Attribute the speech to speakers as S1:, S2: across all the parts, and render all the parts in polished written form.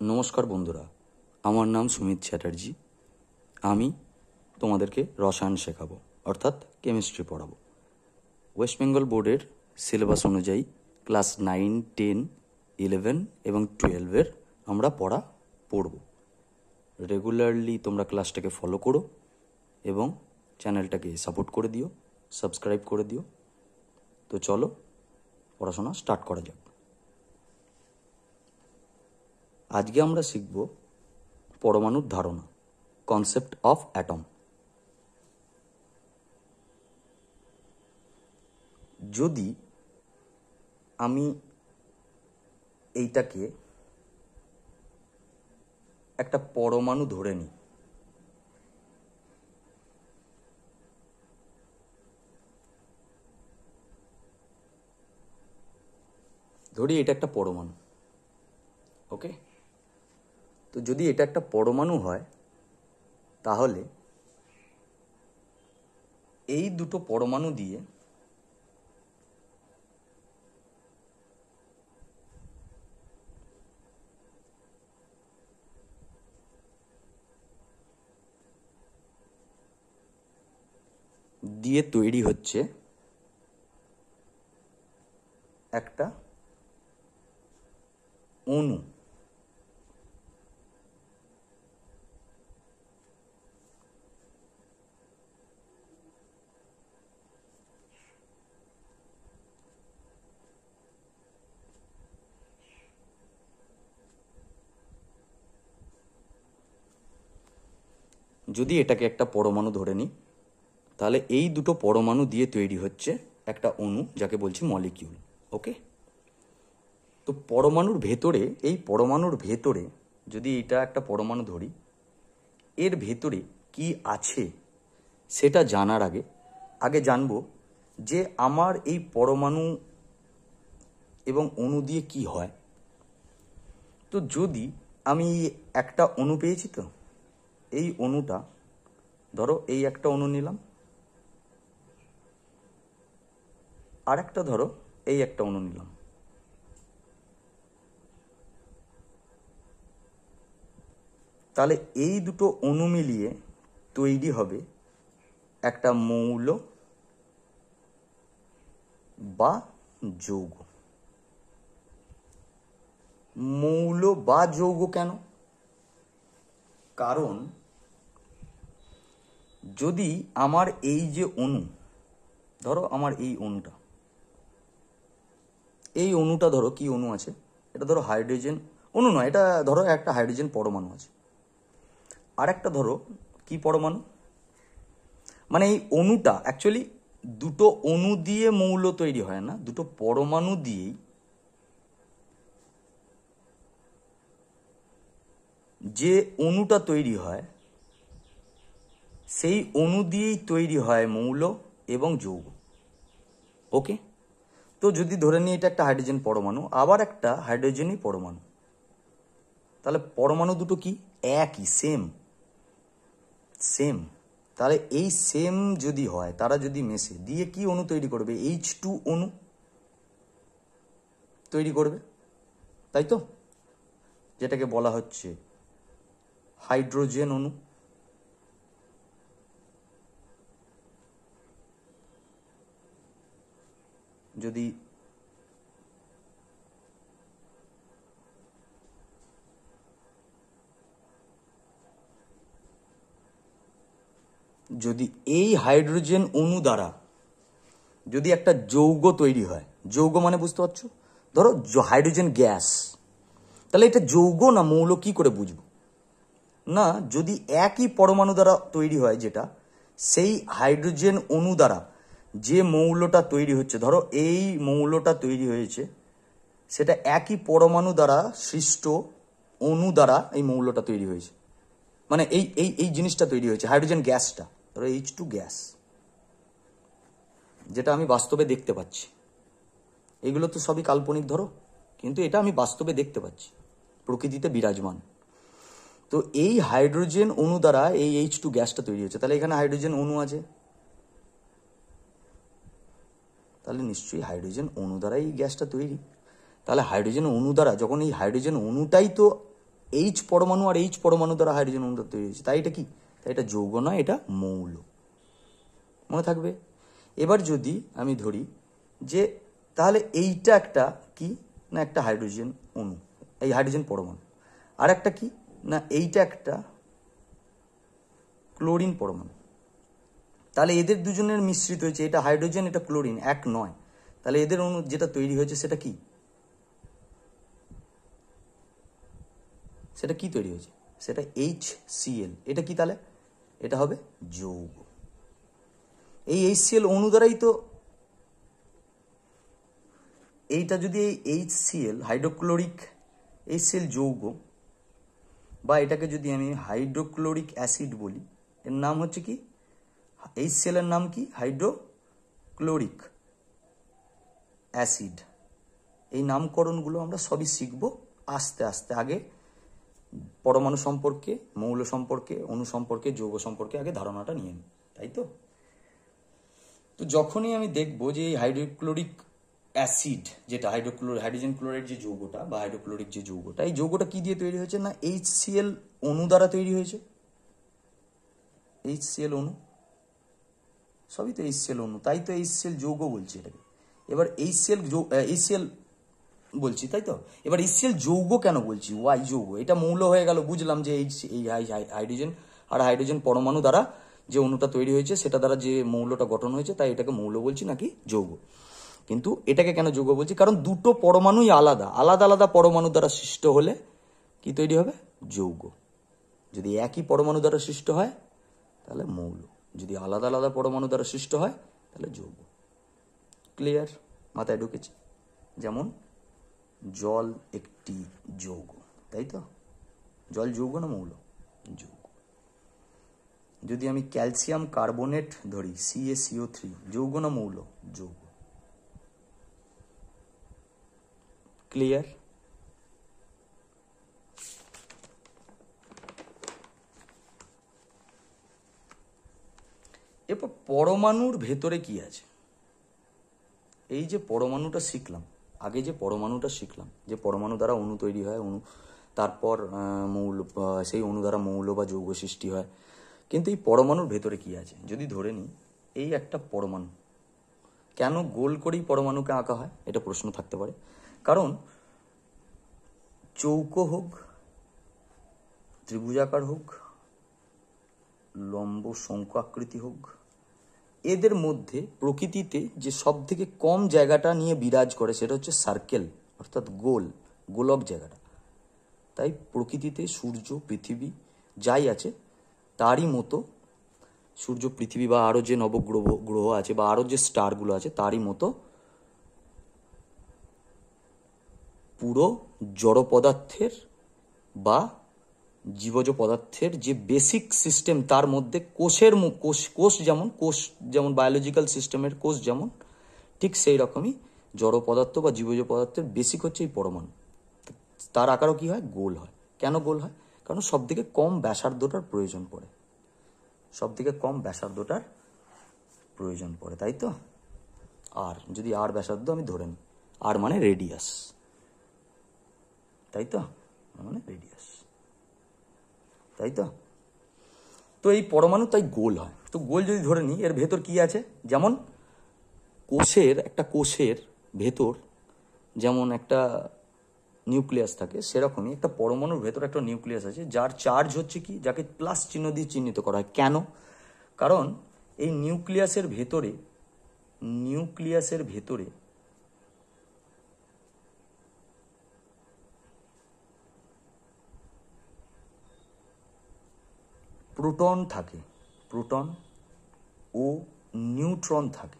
S1: নমস্কার বন্ধুরা, আমার নাম সুমিত চ্যাটার্জি। আমি তোমাদেরকে রসায়ন শেখাবো, অর্থাৎ কেমিস্ট্রি পড়াবো। ওয়েস্ট বেঙ্গল বোর্ডের সিলেবাস অনুযায়ী ক্লাস 9, 10, 11 এবং 12-এর আমরা পড়ব। রেগুলারলি তোমরা ক্লাসটাকে ফলো করো এবং চ্যানেলটাকে সাপোর্ট করে দিও, সাবস্ক্রাইব করে দিও। তো চলো পড়াশোনা স্টার্ট করা যাক। আজকে আমরা শিখব পরমাণুর ধারণা, কনসেপ্ট অফ অ্যাটম। যদি আমি এইটাকে একটা পরমাণু ধরে নিই, ধরি এটা একটা পরমাণু, ওকে? তো যদি এটা একটা পরমাণু হয়, তাহলে এই দুটো পরমাণু দিয়ে তৈরি হচ্ছে একটা অণু। যদি এটাকে একটা পরমাণু ধরে নিই, তাহলে এই দুটো পরমাণু দিয়ে তৈরি হচ্ছে একটা অণু, যাকে বলছি মলিকিউল, ওকে? তো এই পরমাণুর ভেতরে যদি এটা একটা পরমাণু ধরি, এর ভেতরে কি আছে সেটা জানার আগে জানবো যে আমার এই পরমাণু এবং অণু দিয়ে কি হয়। তো যদি আমি একটা অণু পেয়েছি, তো এই অণুটা, ধরো এই একটা অণু নিলাম, আর একটা ধরো এই একটা অণু নিলাম। তাহলে এই দুটো অণু মিলিয়ে তৈরি হবে একটা মৌল বা যৌগ। মৌল বা যৌগ কেন? কারণ যদি আমার এই যে অণু, ধরো আমার এই অণুটা ধরো কি অণু আছে, এটা ধরো হাইড্রোজেন অণু নয়, এটা ধরো একটা হাইড্রোজেন পরমাণু আছে। আর একটা ধরো কি পরমাণু, মানে এই অণুটা অ্যাকচুয়ালি দুটো অণু দিয়ে মৌল তৈরি হয় না, দুটো পরমাণু দিয়েই যে অণুটা তৈরি হয়, সেই অণু দিয়েই তৈরি হয় মৌল এবং যৌগ, ওকে? তো যদি ধরে নিই এটা একটা হাইড্রোজেন পরমাণু, আবার একটা হাইড্রোজেনই পরমাণু, তাহলে পরমাণু দুটো কি একই, সেম। তাহলে এই সেম যদি হয়, তারা যদি মেশে দিয়ে কি অণু তৈরি করবে? H2 অণু তৈরি করবে, তাই তো? যেটাকে বলা হচ্ছে হাইড্রোজেন অণু। যদি এই হাইড্রোজেন অণু দ্বারা যদি একটা যৌগ তৈরি হয়, যৌগ মানে বুঝতে পারছো, ধরো হাইড্রোজেন গ্যাস, তাহলে এটা যৌগ না মৌল কি করে বুঝবো? না, যদি একই পরমাণু দ্বারা তৈরি হয়, যেটা সেই হাইড্রোজেন অণু দ্বারা যে মৌলটা তৈরি হচ্ছে, ধরো এই মৌলটা তৈরি হয়েছে, সেটা একই পরমাণু দ্বারা সৃষ্ট অণু দ্বারা এই মৌলটা তৈরি হয়েছে, মানে এই এই এই জিনিসটা তৈরি হয়েছে, হাইড্রোজেন গ্যাসটা, ধরো H2 গ্যাস, যেটা আমি বাস্তবে দেখতে পাচ্ছি। এগুলো তো সবই কাল্পনিক ধরো, কিন্তু এটা আমি বাস্তবে দেখতে পাচ্ছি, প্রকৃতিতে বিরাজমান। তো এই হাইড্রোজেন অণু দ্বারা এই H2 গ্যাসটা তৈরি হচ্ছে, তাহলে এখানে হাইড্রোজেন অণু আছে, তাহলে নিশ্চয়ই হাইড্রোজেন অণু দ্বারাই এই গ্যাসটা তৈরি। তাহলে হাইড্রোজেন অণু দ্বারা, যখন এই হাইড্রোজেন অণুটাই তো এইচ পরমাণু আর এইচ পরমাণু দ্বারা হাইড্রোজেন অণু তৈরি হয়েছে, তাই এটা কি? তাই এটা যৌগ নয়, এটা মৌল। মনে থাকবে। এবার যদি আমি ধরি যে তাহলে এইটা একটা কি না একটা হাইড্রোজেন অণু, এই হাইড্রোজেন পরমাণু, আর একটা কি না এইটা একটা ক্লোরিন পরমাণু। তাহলে এদের দুজনের মিশ্রিত হয়েছে, এটা হাইড্রোজেন এটা ক্লোরিন, এক নয়। তাহলে এদের অণু যেটা তৈরি হয়েছে সেটা কি? সেটা কি তৈরি হয়েছে? সেটা HCl। এটা কি তাহলে? এটা হবে যৌগ। এই HCl অণু দ্বারাই তো, এইটা যদি এই HCl হাইড্রোক্লোরিক HCl যৌগ, বা এটাকে যদি আমি হাইড্রোক্লোরিক অ্যাসিড বলি, এর নাম হচ্ছে কি? HCl এর নাম কি? Hydrochloric acid. এই নামকরণগুলো আমরা সবই শিখব আস্তে আস্তে। আগে পরমাণু সম্পর্কে, মৌল সম্পর্কে, অণু সম্পর্কে, যৌগ সম্পর্কে আগে ধারণাটা নিয়ে নিই, তাই তো? তো যখনই আমি দেখব যে এই হাইড্রোক্লোরিক অ্যাসিড, যেটা হাইড্রোজেন ক্লোরাইড যে যৌগটা বা হাইড্রোক্লোরিক যে যৌগটা, এই যৌগটা কি দিয়ে তৈরি হয়েছে না HCl অণু দ্বারা তৈরি হয়েছে। HCl অণু, সবই তো HCl অণু, তাই তো HCl যৌগ বলছি এটাকে। এবার HCl বলছি, তাই তো? এবার HCl যৌগ কেন বলছি? ওয়াই যৌগ, এটা মৌল হয়ে গেল, বুঝলাম যে এই হাইড্রোজেন আর হাইড্রোজেন পরমাণু দ্বারা যে অণুটা তৈরি হয়েছে সেটা দ্বারা যে মৌলটা গঠন হয়েছে, তাই এটাকে মৌল বলছি নাকি যৌগ। কিন্তু এটাকে কেন যৌগ বলছি? কারণ দুটো পরমাণুই আলাদা আলাদা আলাদা পরমাণু দ্বারা সৃষ্ট হলে কি তৈরি হবে? যৌগ। যদি একই পরমাণু দ্বারা সৃষ্ট হয় তাহলে মৌল, যদি আলাদা আলাদা পরমাণু দ্বারা সৃষ্ট হয় তাহলে যৌগ। ক্লিয়ার? মাথায় ঢুকেছে? যেমন জল একটি যৌগ, তাই তো? জল যৌগ না মৌল? যৌগ। যদি আমি ক্যালসিয়াম কার্বনেট ধরি CaCO3, যৌগ না মৌল? যৌগ। ক্লিয়ার? এরপর পরমাণুর ভেতরে কি আছে? এই যে পরমাণুটা শিখলাম, আগে যে পরমাণুটা শিখলাম, যে পরমাণু দ্বারা অণু তৈরি হয়, অণু তারপর মৌল, সেই অণু দ্বারা মৌল বা যৌগ সৃষ্টি হয়। কিন্তু এই পরমাণুর ভেতরে কি আছে? যদি ধরে নিই এই একটা পরমাণু, কেন গোল করেই পরমাণুকে আঁকা হয়? এটা প্রশ্ন থাকতে পারে। কারণ চৌকো হোক, ত্রিভুজাকার হোক, লম্ব শঙ্কু আকৃতি হোক, এদের মধ্যে প্রকৃতিতে যে সব থেকে কম জায়গাটা নিয়ে বিরাজ করে সেটা হচ্ছে সার্কেল, অর্থাৎ গোল, গোলক জায়গাটা। তাই প্রকৃতিতে সূর্য, পৃথিবী যাই আছে তারই মতো, সূর্য, পৃথিবী বা আরও যে গ্রহ আছে বা আরও যে স্টারগুলো আছে তারই মতো পুরো জড় পদার্থের বা জীবজ পদার্থের যে বেসিক সিস্টেম, তার মধ্যে কোষ যেমন বায়োলজিক্যাল সিস্টেমের কোষ যেমন, ঠিক সেই রকমই জড় পদার্থ বা জীবজ পদার্থের বেসিক হচ্ছে এই পরমাণু। তার আকারও কি হয়? গোল হয়। কেন গোল হয়? কারণ সব থেকে কম ব্যাসার্ধটার প্রয়োজন পড়ে, সব থেকে কম ব্যাসার্ধটার প্রয়োজন পড়ে, তাই তো? আর যদি আর ব্যাসার্ধ আমি ধরে নিই, আর মানে রেডিয়াস, তাই তো? মানে রেডিয়াস, তাই তো? তো এই পরমাণু তাই গোল হয়। তো গোল যদি ধরে নিই, এর ভেতর কি আছে? যেমন একটা কোষের ভেতর যেমন একটা নিউক্লিয়াস থাকে, সেরকমই একটা পরমাণুর ভেতর একটা নিউক্লিয়াস আছে, যার চার্জ হচ্ছে কি, যাকে প্লাস চিহ্ন দিয়ে চিহ্নিত করা হয়। কেন? কারণ এই নিউক্লিয়াসের ভেতরে প্রোটন থাকে, প্রোটন ও নিউট্রন থাকে,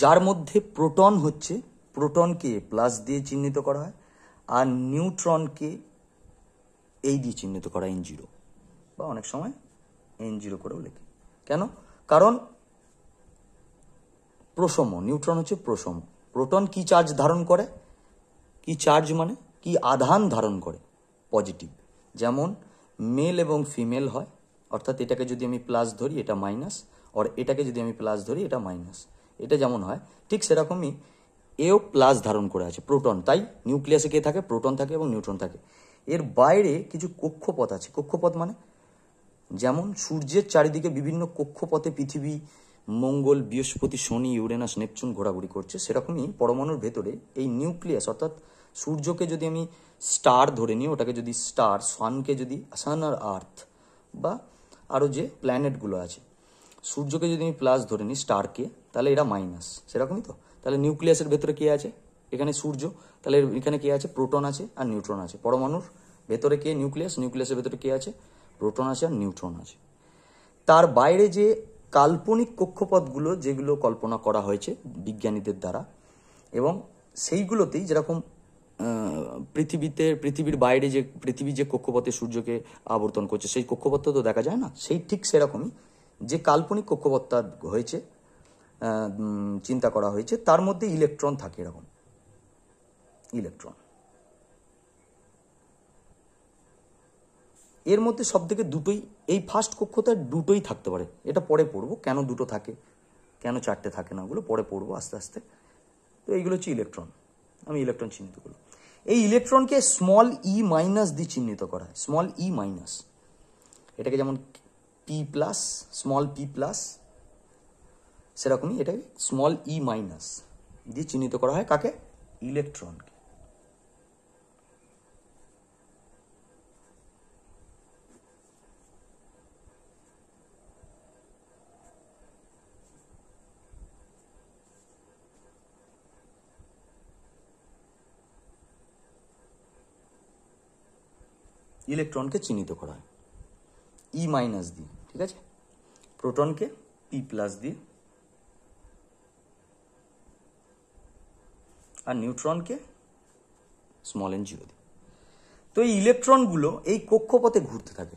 S1: যার মধ্যে প্রোটনকে প্লাস দিয়ে চিহ্নিত করা হয় আর নিউট্রনকে এই দিয়ে চিহ্নিত করা, N0, বা অনেক সময় N0 করেও লেখে। কেন? কারণ প্রসম, নিউট্রন হচ্ছে প্রসম। প্রোটন কি চার্জ ধারণ করে? কি চার্জ মানে কি আধান ধারণ করে? পজিটিভ। যেমন মেল এবং ফিমেল হয়, অর্থাৎ এটাকে যদি আমি প্লাস ধরি এটা মাইনাস, আর এটাকে যদি আমি প্লাস ধরি এটা মাইনাস, এটা যেমন হয় ঠিক সেরকমই এও প্লাস ধারণ করে আছে, প্রোটন। তাই নিউক্লিয়াসে কে থাকে? প্রোটন থাকে এবং নিউট্রন থাকে। এর বাইরে কিছু কক্ষপথ আছে। কক্ষপথ মানে যেমন সূর্যের চারিদিকে বিভিন্ন কক্ষপথে পৃথিবী, মঙ্গল, বৃহস্পতি, শনি, ইউরেনাস, নেপচুন ঘোরাঘুরি করছে, সেরকমই পরমাণুর ভেতরে এই নিউক্লিয়াস, অর্থাৎ সূর্যকে যদি আমি স্টার ধরে নিই, ওটাকে যদি স্টার, সানকে যদি সান আর আর্থ বা আরও যে প্ল্যানেটগুলো আছে, সূর্যকে যদি আমি প্লাস ধরে নিই, স্টারকে, তাহলে এরা মাইনাস। সেরকমই তো। তাহলে নিউক্লিয়াসের ভেতরে কে আছে? এখানে সূর্য। তাহলে এখানে কে আছে? প্রোটন আছে আর নিউট্রন আছে। পরমাণুর ভেতরে কে? নিউক্লিয়াস। নিউক্লিয়াসের ভেতরে কে আছে? প্রোটন আছে আর নিউট্রন আছে। তার বাইরে যে কাল্পনিক কক্ষপথগুলো, যেগুলো কল্পনা করা হয়েছে বিজ্ঞানীদের দ্বারা, এবং সেইগুলোতেই যেরকম পৃথিবীর বাইরে যে পৃথিবী যে কক্ষপথে সূর্যকে আবর্তন করছে, সেই কক্ষপথটা তো দেখা যায় না, সেই ঠিক সেরকমই যে কাল্পনিক কক্ষপথটা হয়েছে, চিন্তা করা হয়েছে, তার মধ্যে ইলেকট্রন থাকে। এরকম ইলেকট্রন এর মধ্যে সব থেকে দুটোই, এই ফার্স্ট কক্ষতে দুটোই থাকতে পারে। এটা পরে পড়বো, কেন দুটো থাকে, কেন চারটে থাকে না, ওগুলো পরে পড়বো আস্তে আস্তে। তো এইগুলো হচ্ছে ইলেকট্রন। আমি ইলেকট্রন চিহ্নিত করলাম। এই ইলেকট্রনকে স্মল ই মাইনাস দিয়ে চিহ্নিত করা হয়। স্মল ই মাইনাস, এটাকে যেমন P plus, small P plus, সেরকমই এটাকে স্মল ই মাইনাস দিয়ে চিহ্নিত করা হয়। কাকে? ইলেকট্রনকে। ইলেকট্রনকে চিহ্নিত করা হয় ই মাইনাস দিয়ে, ঠিক আছে? প্রোটনকে পি প্লাস দিয়ে, আর নিউট্রনকে স্মল এন জিরো দিয়ে। তো এই ইলেকট্রনগুলো এই কক্ষপথে ঘুরতে থাকে,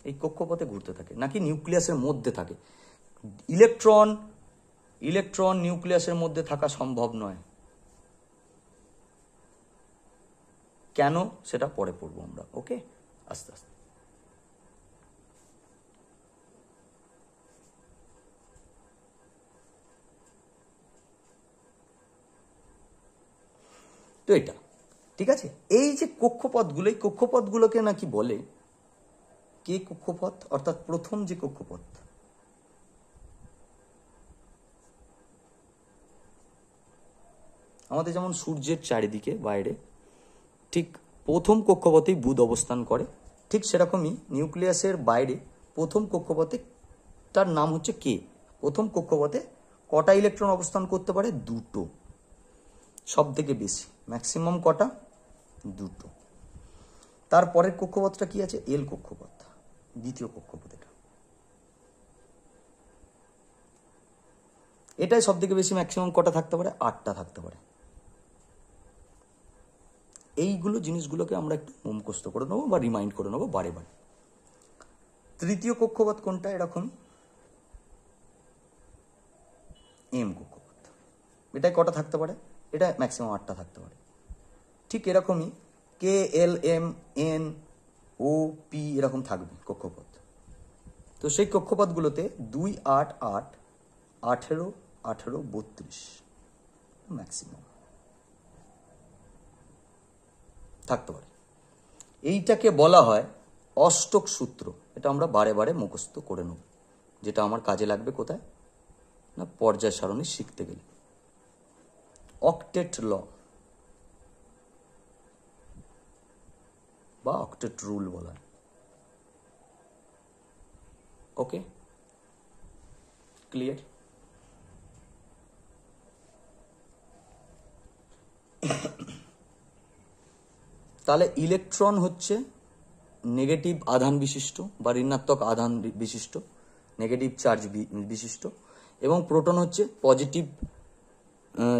S1: এই কক্ষপথে ঘুরতে থাকে, নাকি নিউক্লিয়াসের মধ্যে থাকে। ইলেকট্রন নিউক্লিয়াসের মধ্যে থাকা সম্ভব নয়। কেন? সেটা পরে পড়বো আমরা। ওকে, আস্তে আস্তে। তো এটা ঠিক আছে। এই যে কক্ষপথগুলো, এই কক্ষপথগুলোকে নাকি বলে কে কক্ষপথ, অর্থাৎ প্রথম যে কক্ষপথ, আমাদের যেমন সূর্যের চারিদিকে বাইরে ঠিক প্রথম কক্ষপথেই বুধ অবস্থান করে, ঠিক সেরকমই নিউক্লিয়াসের বাইরে প্রথম কক্ষপথে, তার নাম হচ্ছে কে। প্রথম কক্ষপথে কটা ইলেকট্রন অবস্থান করতে পারে? দুটো। সব থেকে বেশি, ম্যাক্সিমাম কটা? দুটো। তারপরের কক্ষপথটা কি আছে? এল কক্ষপথ, দ্বিতীয় কক্ষপথ। এটাই সব থেকে বেশি, ম্যাক্সিমাম কটা থাকতে পারে? 8টা থাকতে পারে। এইগুলো জিনিসগুলোকে আমরা একটু মুখস্থ করে নেবো বা রিমাইন্ড করে নেবো বারে বারে। তৃতীয় কক্ষপথ কোনটা? এরকম এম কক্ষপথ। এটাই কটা থাকতে পারে? এটা ম্যাক্সিমাম 8টা থাকতে পারে। ঠিক এরকমই কে, এল, এম, এন, ও, পি এরকম থাকবে কক্ষপথ। তো সেই কক্ষপথগুলোতে 2, 8, 8, 18, 18, 32 ম্যাক্সিমাম থাকতে পারে। এইটাকে বলা হয় অষ্টক সূত্র। এটা আমরা বারে বারে মুখস্থ করে নেব, যেটা আমার কাজে লাগবে কোথায় না, পর্যায় সারণী শিখতে গেলে। অক্টেট ল বা অক্টেট রুল বলা হয়। ওকে, ক্লিয়ার? তাহলে ইলেকট্রন হচ্ছে নেগেটিভ আধান বিশিষ্ট বা ঋণাত্মক আধান বিশিষ্ট, নেগেটিভ চার্জ বিশিষ্ট, এবং প্রোটন হচ্ছে পজিটিভ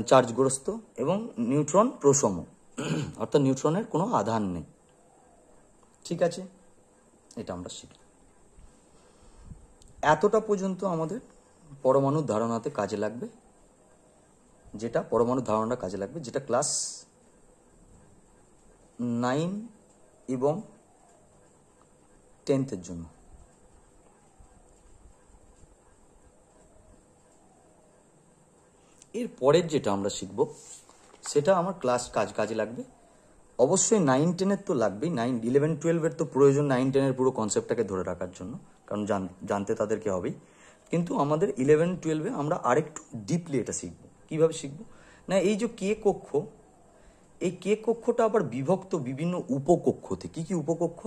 S1: চার্জগ্রস্ত, এবং নিউট্রন প্রসম, অর্থাৎ নিউট্রনের কোনো আধান নেই। ঠিক আছে, এটা আমরা শিখি। এতটা পর্যন্ত আমাদের পরমাণুর ধারণাতে কাজে লাগবে, যেটা পরমাণুর ধারণা কাজে লাগবে, যেটা ক্লাস 9 এবং 10th জন্য। এর পরের যেটা আমরা শিখব সেটা আমার কাজে লাগবে। অবশ্যই 9-10-এর তো লাগবেই, 11-12-এর তো প্রয়োজন 9-10-এর পুরো কনসেপ্টটাকে ধরে রাখার জন্য, কারণ জানতে তাদেরকে হবেই। কিন্তু আমাদের 11-12-এ আমরা আরেকটু ডিপলি এটা শিখবো। কীভাবে শিখবো না, এই যে কে কক্ষ, এই কে কক্ষটা আবার বিভক্ত বিভিন্ন উপকক্ষতে। কি কি উপকক্ষ?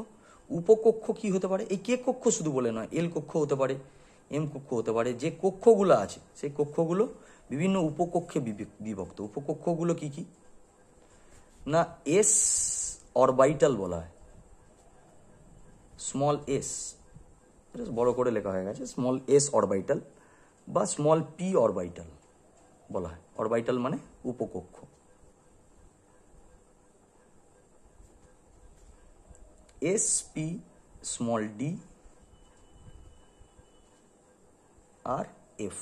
S1: উপকক্ষ কি হতে পারে? এই কে কক্ষ শুধু বলে নয়, এল কক্ষ হতে পারে, এম কক্ষ হতে পারে। যে কক্ষগুলো আছে সেই কক্ষগুলো বিভিন্ন উপকক্ষে বিভক্ত। উপকক্ষগুলো কি কি না, এস অরবাইটাল বলা হয়, স্মল এস, এটা বড় করে লেখা হয়ে গেছে, স্মল এস অরবাইটাল বা স্মল পি অরবাইটাল বলা হয়। অরবাইটাল মানে উপকক্ষ। এস পি স্মল ডি আর এফ।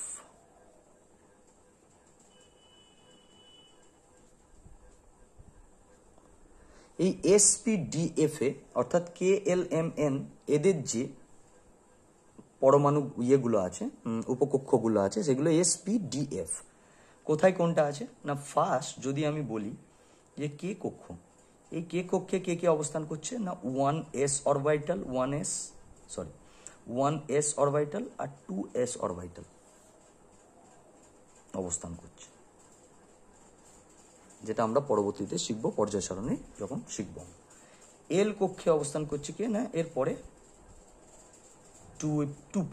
S1: এই SPDF এ অর্থাৎ KLMN এদের যে পরমাণু ইয়েগুলো আছে, উপকক্ষগুলো আছে, সেগুলো SPDF। কোথায় কোনটা আছে না, ফার্স্ট যদি আমি বলি যে কে কক্ষ, এই কে কক্ষে কে কে অবস্থান করছে না, 1s অরবাইটাল, 1s অরবাইটাল আর 2s অরবাইটাল অবস্থান করছে, যেটা আমরা পরবর্তীতে শিখবো পর্যায় সারণী যখন শিখব। এল কক্ষে অবস্থান করছে কি না, এরপরে 2p,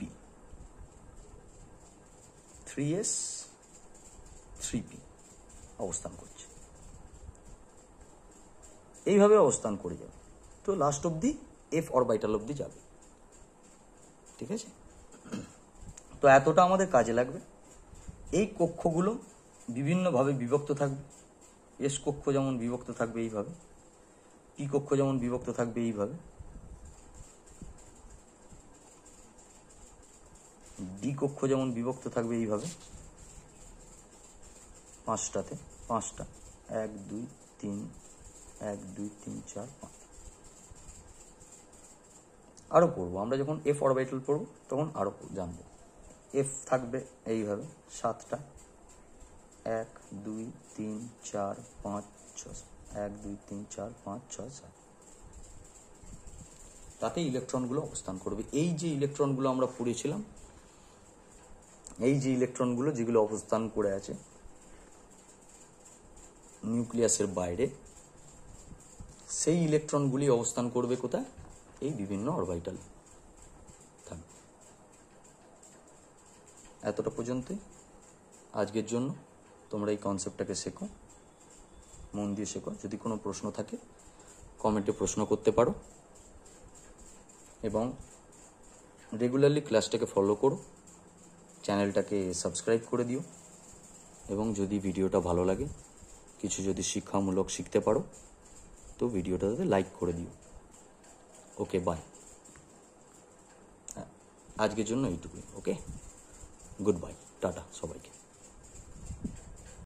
S1: 3s 3p অবস্থান করছে, এইভাবে অবস্থান করে যাবে। তো লাস্ট অবধি এফ অরবাইটাল অবধি যাবে, ঠিক আছে? তো এতটা আমাদের কাজে লাগবে। এই কক্ষগুলো বিভিন্নভাবে বিভক্ত থাকবে। এস কক্ষ যেমন বিভক্ত থাকবে এইভাবে, পি কক্ষ যেমন বিভক্ত থাকবে এইভাবে, ডি কক্ষ যেমন বিভক্ত থাকবে এইভাবে, পাঁচটা, 1 2 3, 1 2 3 4 5। আরও পড়বো আমরা, যখন এফ অরবাইটাল পড়বো তখন আরও জানবো। এফ থাকবে এইভাবে 7টা, 1 2 3 4 5 6, 1 2 3 4 5 6 7। তাতে ইলেকট্রনগুলো অবস্থান করবে। এই যে ইলেকট্রনগুলো আমরা পড়েছিলাম, এই যে ইলেকট্রনগুলো যেগুলো অবস্থান করে আছে নিউক্লিয়াসের বাইরে, সেই ইলেকট্রনগুলি অবস্থান করবে কোথায়, এই বিভিন্ন অরবাইটাল থাকবে। এতটা পর্যন্তই আজকের জন্য। তোমরা এই কনসেপ্টটাকে শেখো, মন দিয়ে শেখো। যদি কোনো প্রশ্ন থাকে কমেন্টে প্রশ্ন করতে পারো, এবং রেগুলারলি ক্লাসটাকে ফলো করো, চ্যানেলটাকে সাবস্ক্রাইব করে দিও, এবং যদি ভিডিওটা ভালো লাগে, কিছু যদি শিক্ষামূলক শিখতে পারো, তো ভিডিওটাতে লাইক করে দিও। ওকে, বাই। আজকের জন্য এইটুকুই। ওকে, গুড বাই, টাটা সবাইকে।